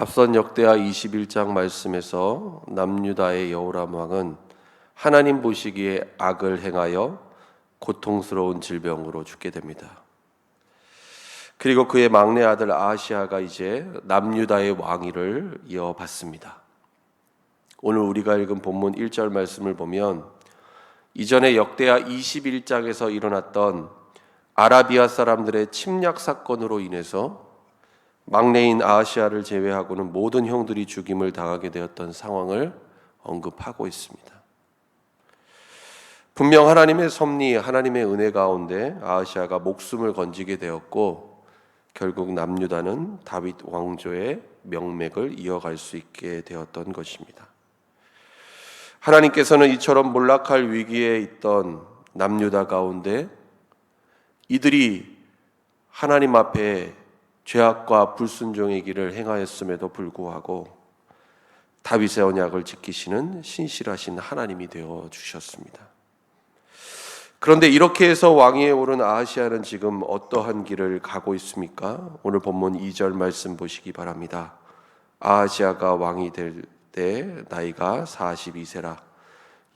앞선 역대하 21장 말씀에서 남유다의 여호람 왕은 하나님 보시기에 악을 행하여 고통스러운 질병으로 죽게 됩니다. 그리고 그의 막내 아들 아하시아가 이제 남유다의 왕위를 이어받습니다. 오늘 우리가 읽은 본문 1절 말씀을 보면 이전에 역대하 21장에서 일어났던 아라비아 사람들의 침략 사건으로 인해서 막내인 아하시아를 제외하고는 모든 형들이 죽임을 당하게 되었던 상황을 언급하고 있습니다. 분명 하나님의 섭리, 하나님의 은혜 가운데 아하시아가 목숨을 건지게 되었고 결국 남유다는 다윗 왕조의 명맥을 이어갈 수 있게 되었던 것입니다. 하나님께서는 이처럼 몰락할 위기에 있던 남유다 가운데 이들이 하나님 앞에 죄악과 불순종의 길을 행하였음에도 불구하고 다윗의 언약을 지키시는 신실하신 하나님이 되어 주셨습니다. 그런데 이렇게 해서 왕위에 오른 아하시아는 지금 어떠한 길을 가고 있습니까? 오늘 본문 2절 말씀 보시기 바랍니다. 아하시아가 왕이 될 때 나이가 42세라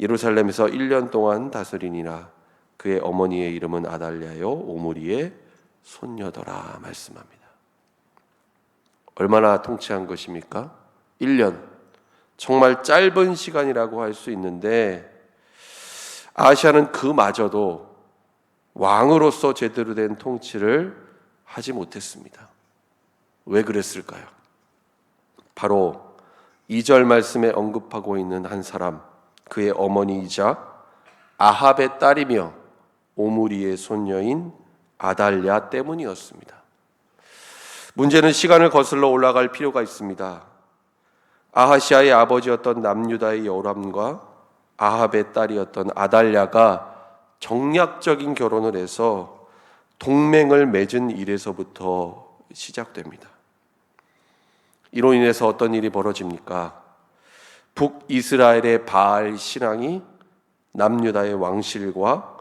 예루살렘에서 1년 동안 다스리니라. 그의 어머니의 이름은 아달랴요 오므리의 손녀더라 말씀합니다. 얼마나 통치한 것입니까? 1년. 정말 짧은 시간이라고 할 수 있는데 아하시아는 그마저도 왕으로서 제대로 된 통치를 하지 못했습니다. 왜 그랬을까요? 바로 2절 말씀에 언급하고 있는 한 사람, 그의 어머니이자 아합의 딸이며 오므리의 손녀인 아달랴 때문이었습니다. 문제는 시간을 거슬러 올라갈 필요가 있습니다. 아하시아의 아버지였던 남유다의 여호람과 아합의 딸이었던 아달랴가 정략적인 결혼을 해서 동맹을 맺은 일에서부터 시작됩니다. 이로 인해서 어떤 일이 벌어집니까? 북이스라엘의 바알 신앙이 남유다의 왕실과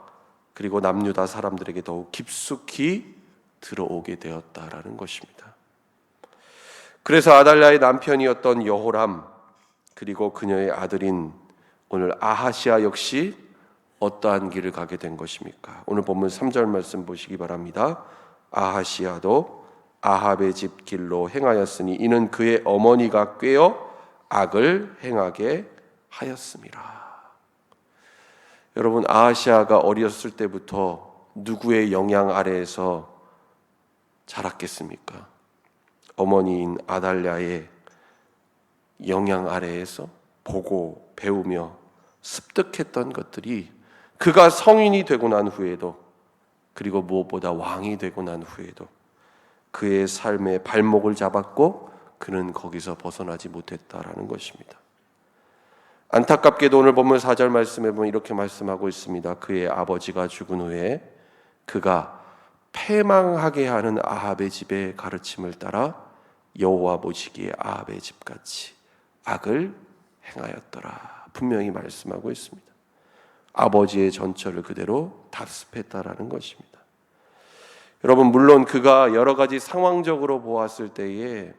그리고 남유다 사람들에게 더욱 깊숙이 들어오게 되었다라는 것입니다. 그래서 아달랴의 남편이었던 여호람 그리고 그녀의 아들인 오늘 아하시아 역시 어떠한 길을 가게 된 것입니까? 오늘 본문 3절 말씀 보시기 바랍니다. 아하시아도 아합의 집 길로 행하였으니 이는 그의 어머니가 꾀어 악을 행하게 하였음이라. 여러분, 아하시아가 어렸을 때부터 누구의 영향 아래에서 자랐겠습니까? 어머니인 아달랴의 영향 아래에서 보고 배우며 습득했던 것들이 그가 성인이 되고 난 후에도 그리고 무엇보다 왕이 되고 난 후에도 그의 삶의 발목을 잡았고 그는 거기서 벗어나지 못했다라는 것입니다. 안타깝게도 오늘 본문 4절 말씀에 보면 이렇게 말씀하고 있습니다. 그의 아버지가 죽은 후에 그가 패망하게 하는 아합의 집의 가르침을 따라 여호와 보시기에 아합의 집같이 악을 행하였더라. 분명히 말씀하고 있습니다. 아버지의 전철을 그대로 답습했다라는 것입니다. 여러분, 물론 그가 여러 가지 상황적으로 보았을 때에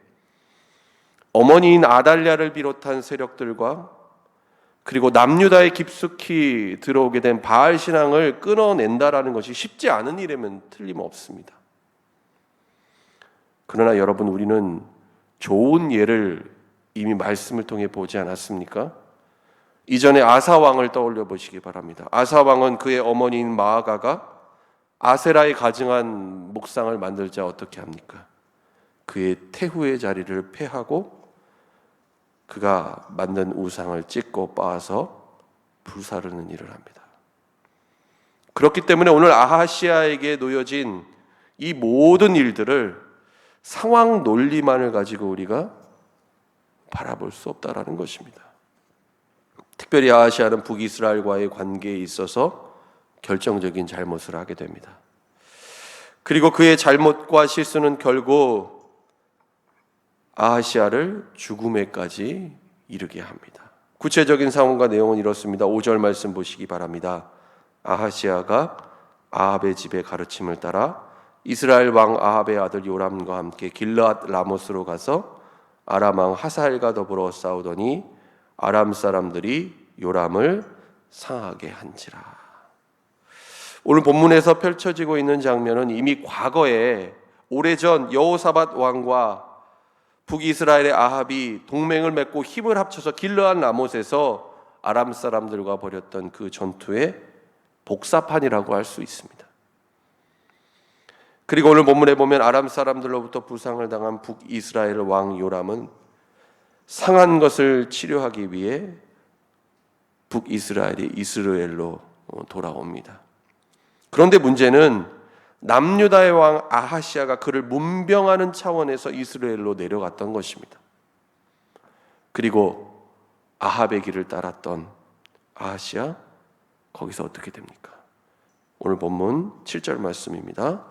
어머니인 아달랴를 비롯한 세력들과 그리고 남유다에 깊숙이 들어오게 된 바알 신앙을 끊어낸다라는 것이 쉽지 않은 일이면 틀림없습니다. 그러나 여러분, 우리는 좋은 예를 이미 말씀을 통해 보지 않았습니까? 이전에 아사 왕을 떠올려 보시기 바랍니다. 아사 왕은 그의 어머니인 마아가가 아세라에 가증한 목상을 만들자 어떻게 합니까? 그의 태후의 자리를 폐하고 그가 만든 우상을 찢고 빻아서 불사르는 일을 합니다. 그렇기 때문에 오늘 아하시아에게 놓여진 이 모든 일들을 상황 논리만을 가지고 우리가 바라볼 수 없다라는 것입니다. 특별히 아하시아는 북이스라엘과의 관계에 있어서 결정적인 잘못을 하게 됩니다. 그리고 그의 잘못과 실수는 결국 아하시아를 죽음에까지 이르게 합니다. 구체적인 상황과 내용은 이렇습니다. 5절 말씀 보시기 바랍니다. 아하시아가 아합의 집의 가르침을 따라 이스라엘 왕 아합의 아들 요람과 함께 길르앗 라모스로 가서 아람 왕 하사엘과 더불어 싸우더니 아람 사람들이 요람을 상하게 한지라. 오늘 본문에서 펼쳐지고 있는 장면은 이미 과거에 오래전 여호사밧 왕과 북이스라엘의 아합이 동맹을 맺고 힘을 합쳐서 길르앗 라못에서 아람 사람들과 벌였던 그 전투의 복사판이라고 할 수 있습니다. 그리고 오늘 본문에 보면 아람 사람들로부터 부상을 당한 북이스라엘 왕 요람은 상한 것을 치료하기 위해 북이스라엘이 이스라엘로 돌아옵니다. 그런데 문제는 남유다의 왕 아하시아가 그를 문병하는 차원에서 이스라엘로 내려갔던 것입니다. 그리고 아합의 길을 따랐던 아하시아, 거기서 어떻게 됩니까? 오늘 본문 7절 말씀입니다.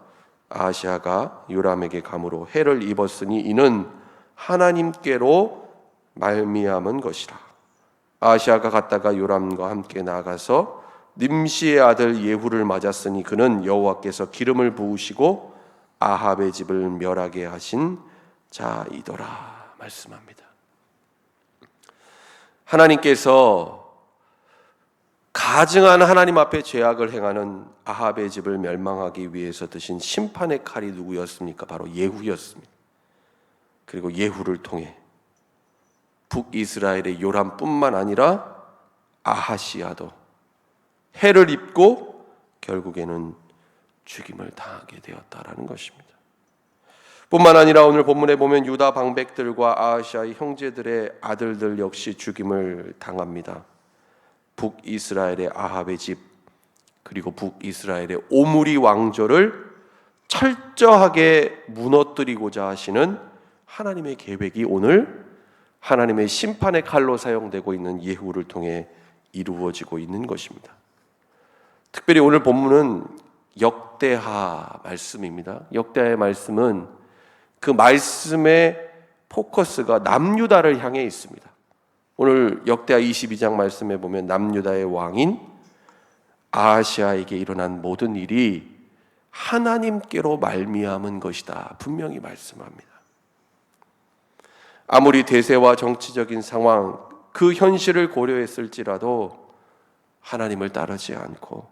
아하시아가 요람에게 감으로 해를 입었으니 이는 하나님께로 말미암은 것이라. 아하시아가 갔다가 요람과 함께 나가서 님시의 아들 예후를 맞았으니 그는 여호와께서 기름을 부으시고 아합의 집을 멸하게 하신 자이더라 말씀합니다. 하나님께서 가증한 하나님 앞에 죄악을 행하는 아합의 집을 멸망하기 위해서 드신 심판의 칼이 누구였습니까? 바로 예후였습니다. 그리고 예후를 통해 북이스라엘의 요람뿐만 아니라 아하시아도 해를 입고 결국에는 죽임을 당하게 되었다라는 것입니다. 뿐만 아니라 오늘 본문에 보면 유다 방백들과 아하시아의 형제들의 아들들 역시 죽임을 당합니다. 북이스라엘의 아합의 집, 그리고 북이스라엘의 오므리 왕조를 철저하게 무너뜨리고자 하시는 하나님의 계획이 오늘 하나님의 심판의 칼로 사용되고 있는 예후를 통해 이루어지고 있는 것입니다. 특별히 오늘 본문은 역대하 말씀입니다. 역대하의 말씀은 그 말씀의 포커스가 남유다를 향해 있습니다. 오늘 역대하 22장 말씀에 보면 남유다의 왕인 아하시아에게 일어난 모든 일이 하나님께로 말미암은 것이다 분명히 말씀합니다. 아무리 대세와 정치적인 상황, 그 현실을 고려했을지라도 하나님을 따르지 않고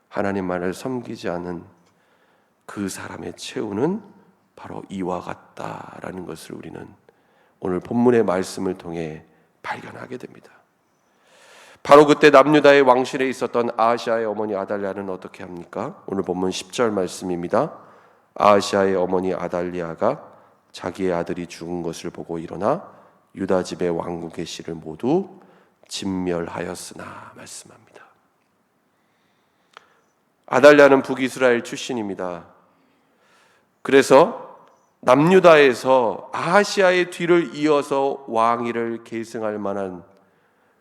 하나님만을 섬기지 않은 그 사람의 최후는 바로 이와 같다라는 것을 우리는 오늘 본문의 말씀을 통해 발견하게 됩니다. 바로 그때 남유다의 왕실에 있었던 아하시아의 어머니 아달랴는 어떻게 합니까? 오늘 본문 10절 말씀입니다. 아하시아의 어머니 아달랴가 자기의 아들이 죽은 것을 보고 일어나 유다 집의 왕국의 씨를 모두 진멸하였으나 말씀합니다. 아달랴는 북이스라엘 출신입니다. 그래서 남유다에서 아하시아의 뒤를 이어서 왕위를 계승할 만한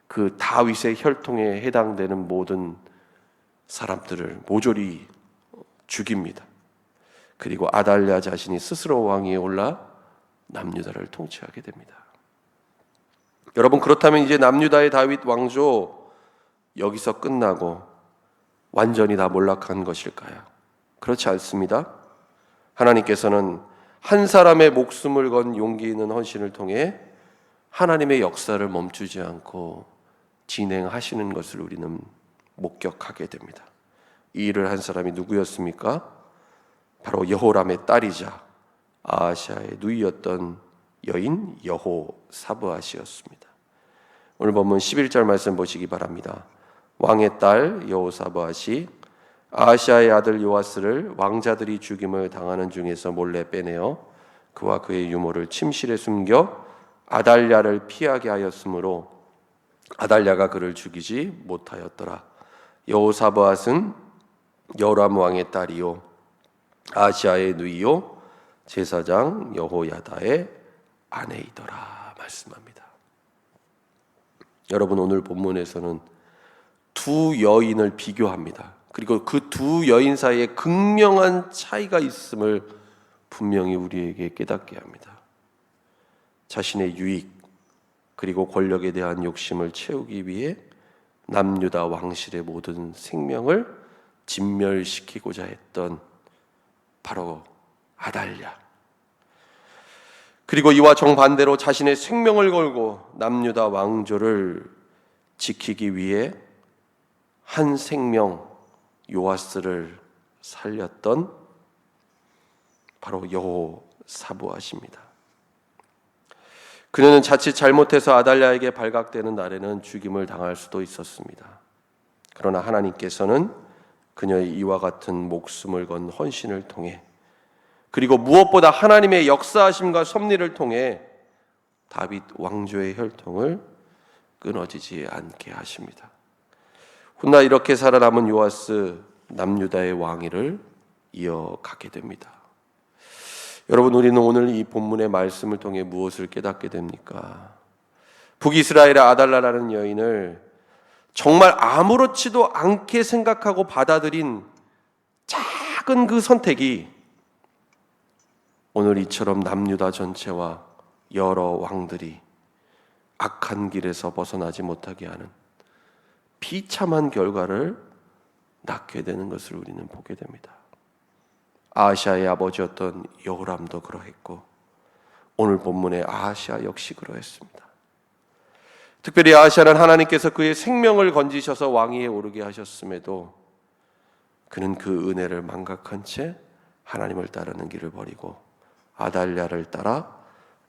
그 다윗의 혈통에 해당되는 모든 사람들을 모조리 죽입니다. 그리고 아달랴 자신이 스스로 왕위에 올라 남유다를 통치하게 됩니다. 여러분, 그렇다면 이제 남유다의 다윗 왕조 여기서 끝나고 완전히 다 몰락한 것일까요? 그렇지 않습니다. 하나님께서는 한 사람의 목숨을 건 용기 있는 헌신을 통해 하나님의 역사를 멈추지 않고 진행하시는 것을 우리는 목격하게 됩니다. 이 일을 한 사람이 누구였습니까? 바로 여호람의 딸이자 아하시아의 누이였던 여인 여호사브앗이었습니다. 오늘 본문 11절 말씀 보시기 바랍니다. 왕의 딸 여호사브앗이 아하시아의 아들 요아스를 왕자들이 죽임을 당하는 중에서 몰래 빼내어 그와 그의 유모를 침실에 숨겨 아달랴를 피하게 하였으므로 아달랴가 그를 죽이지 못하였더라. 여호사브앗은 여호람 왕의 딸이요 아하시아의 누이요 제사장 여호야다의 아내이더라 말씀합니다. 여러분, 오늘 본문에서는 두 여인을 비교합니다. 그리고 그 두 여인 사이에 극명한 차이가 있음을 분명히 우리에게 깨닫게 합니다. 자신의 유익 그리고 권력에 대한 욕심을 채우기 위해 남유다 왕실의 모든 생명을 진멸시키고자 했던 바로 아달랴. 그리고 이와 정반대로 자신의 생명을 걸고 남유다 왕조를 지키기 위해 한 생명 요아스를 살렸던 바로 여호사부아십니다. 그녀는 자칫 잘못해서 아달랴에게 발각되는 날에는 죽임을 당할 수도 있었습니다. 그러나 하나님께서는 그녀의 이와 같은 목숨을 건 헌신을 통해, 그리고 무엇보다 하나님의 역사하심과 섭리를 통해 다윗 왕조의 혈통을 끊어지지 않게 하십니다. 훗날 이렇게 살아남은 요아스 남유다의 왕위를 이어가게 됩니다. 여러분, 우리는 오늘 이 본문의 말씀을 통해 무엇을 깨닫게 됩니까? 북이스라엘의 아달랴라는 여인을 정말 아무렇지도 않게 생각하고 받아들인 작은 그 선택이 오늘 이처럼 남유다 전체와 여러 왕들이 악한 길에서 벗어나지 못하게 하는 비참한 결과를 낳게 되는 것을 우리는 보게 됩니다. 아하시아의 아버지였던 여호람도 그러했고, 오늘 본문의 아하시아 역시 그러했습니다. 특별히 아하시아는 하나님께서 그의 생명을 건지셔서 왕위에 오르게 하셨음에도 그는 그 은혜를 망각한 채 하나님을 따르는 길을 버리고 아달랴를 따라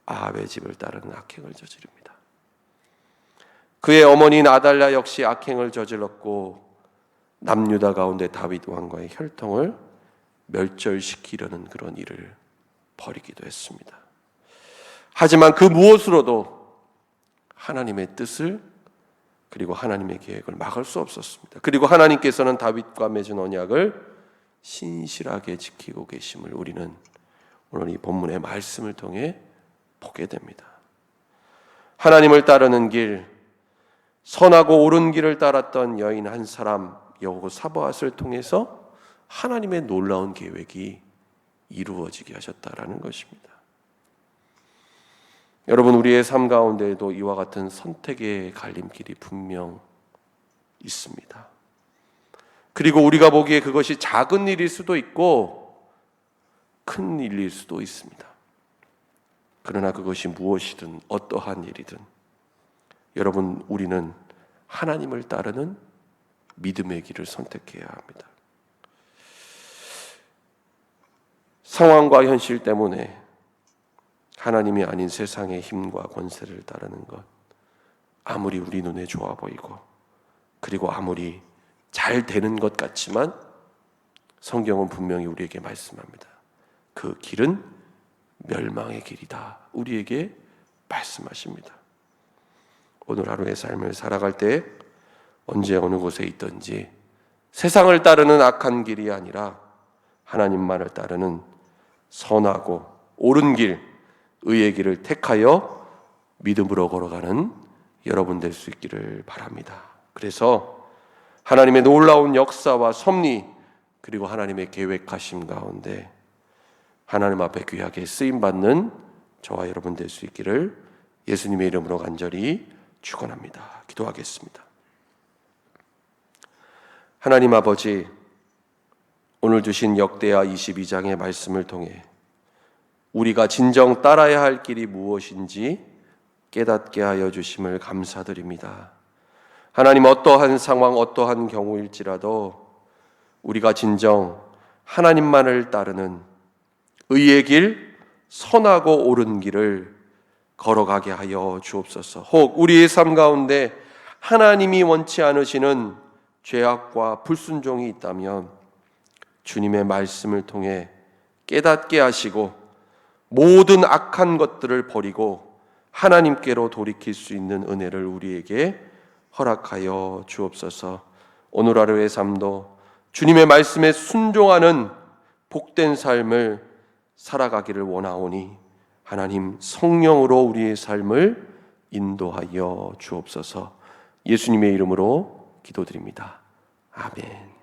아합의 집을 따르는 악행을 저지릅니다. 그의 어머니인 아달랴 역시 악행을 저질렀고 남유다 가운데 다윗 왕과의 혈통을 멸절시키려는 그런 일을 벌이기도 했습니다. 하지만 그 무엇으로도 하나님의 뜻을, 그리고 하나님의 계획을 막을 수 없었습니다. 그리고 하나님께서는 다윗과 맺은 언약을 신실하게 지키고 계심을 우리는 오늘 이 본문의 말씀을 통해 보게 됩니다. 하나님을 따르는 길, 선하고 옳은 길을 따랐던 여인 한 사람 여호사밧을 통해서 하나님의 놀라운 계획이 이루어지게 하셨다라는 것입니다. 여러분, 우리의 삶 가운데에도 이와 같은 선택의 갈림길이 분명 있습니다. 그리고 우리가 보기에 그것이 작은 일일 수도 있고 큰 일일 수도 있습니다. 그러나 그것이 무엇이든 어떠한 일이든 여러분, 우리는 하나님을 따르는 믿음의 길을 선택해야 합니다. 상황과 현실 때문에 하나님이 아닌 세상의 힘과 권세를 따르는 것, 아무리 우리 눈에 좋아 보이고 그리고 아무리 잘 되는 것 같지만 성경은 분명히 우리에게 말씀합니다. 그 길은 멸망의 길이다. 우리에게 말씀하십니다. 오늘 하루의 삶을 살아갈 때 언제 어느 곳에 있든지 세상을 따르는 악한 길이 아니라 하나님만을 따르는 선하고 옳은 길, 의의 길을 택하여 믿음으로 걸어가는 여러분 될 수 있기를 바랍니다. 그래서 하나님의 놀라운 역사와 섭리, 그리고 하나님의 계획하심 가운데 하나님 앞에 귀하게 쓰임받는 저와 여러분 될 수 있기를 예수님의 이름으로 간절히 축원합니다. 기도하겠습니다. 하나님 아버지, 오늘 주신 역대하 22장의 말씀을 통해 우리가 진정 따라야 할 길이 무엇인지 깨닫게 하여 주심을 감사드립니다. 하나님, 어떠한 상황, 어떠한 경우일지라도 우리가 진정 하나님만을 따르는 의의 길, 선하고 옳은 길을 걸어가게 하여 주옵소서. 혹 우리의 삶 가운데 하나님이 원치 않으시는 죄악과 불순종이 있다면 주님의 말씀을 통해 깨닫게 하시고 모든 악한 것들을 버리고 하나님께로 돌이킬 수 있는 은혜를 우리에게 허락하여 주옵소서. 오늘 하루의 삶도 주님의 말씀에 순종하는 복된 삶을 살아가기를 원하오니 하나님 성령으로 우리의 삶을 인도하여 주옵소서. 예수님의 이름으로 기도드립니다. 아멘.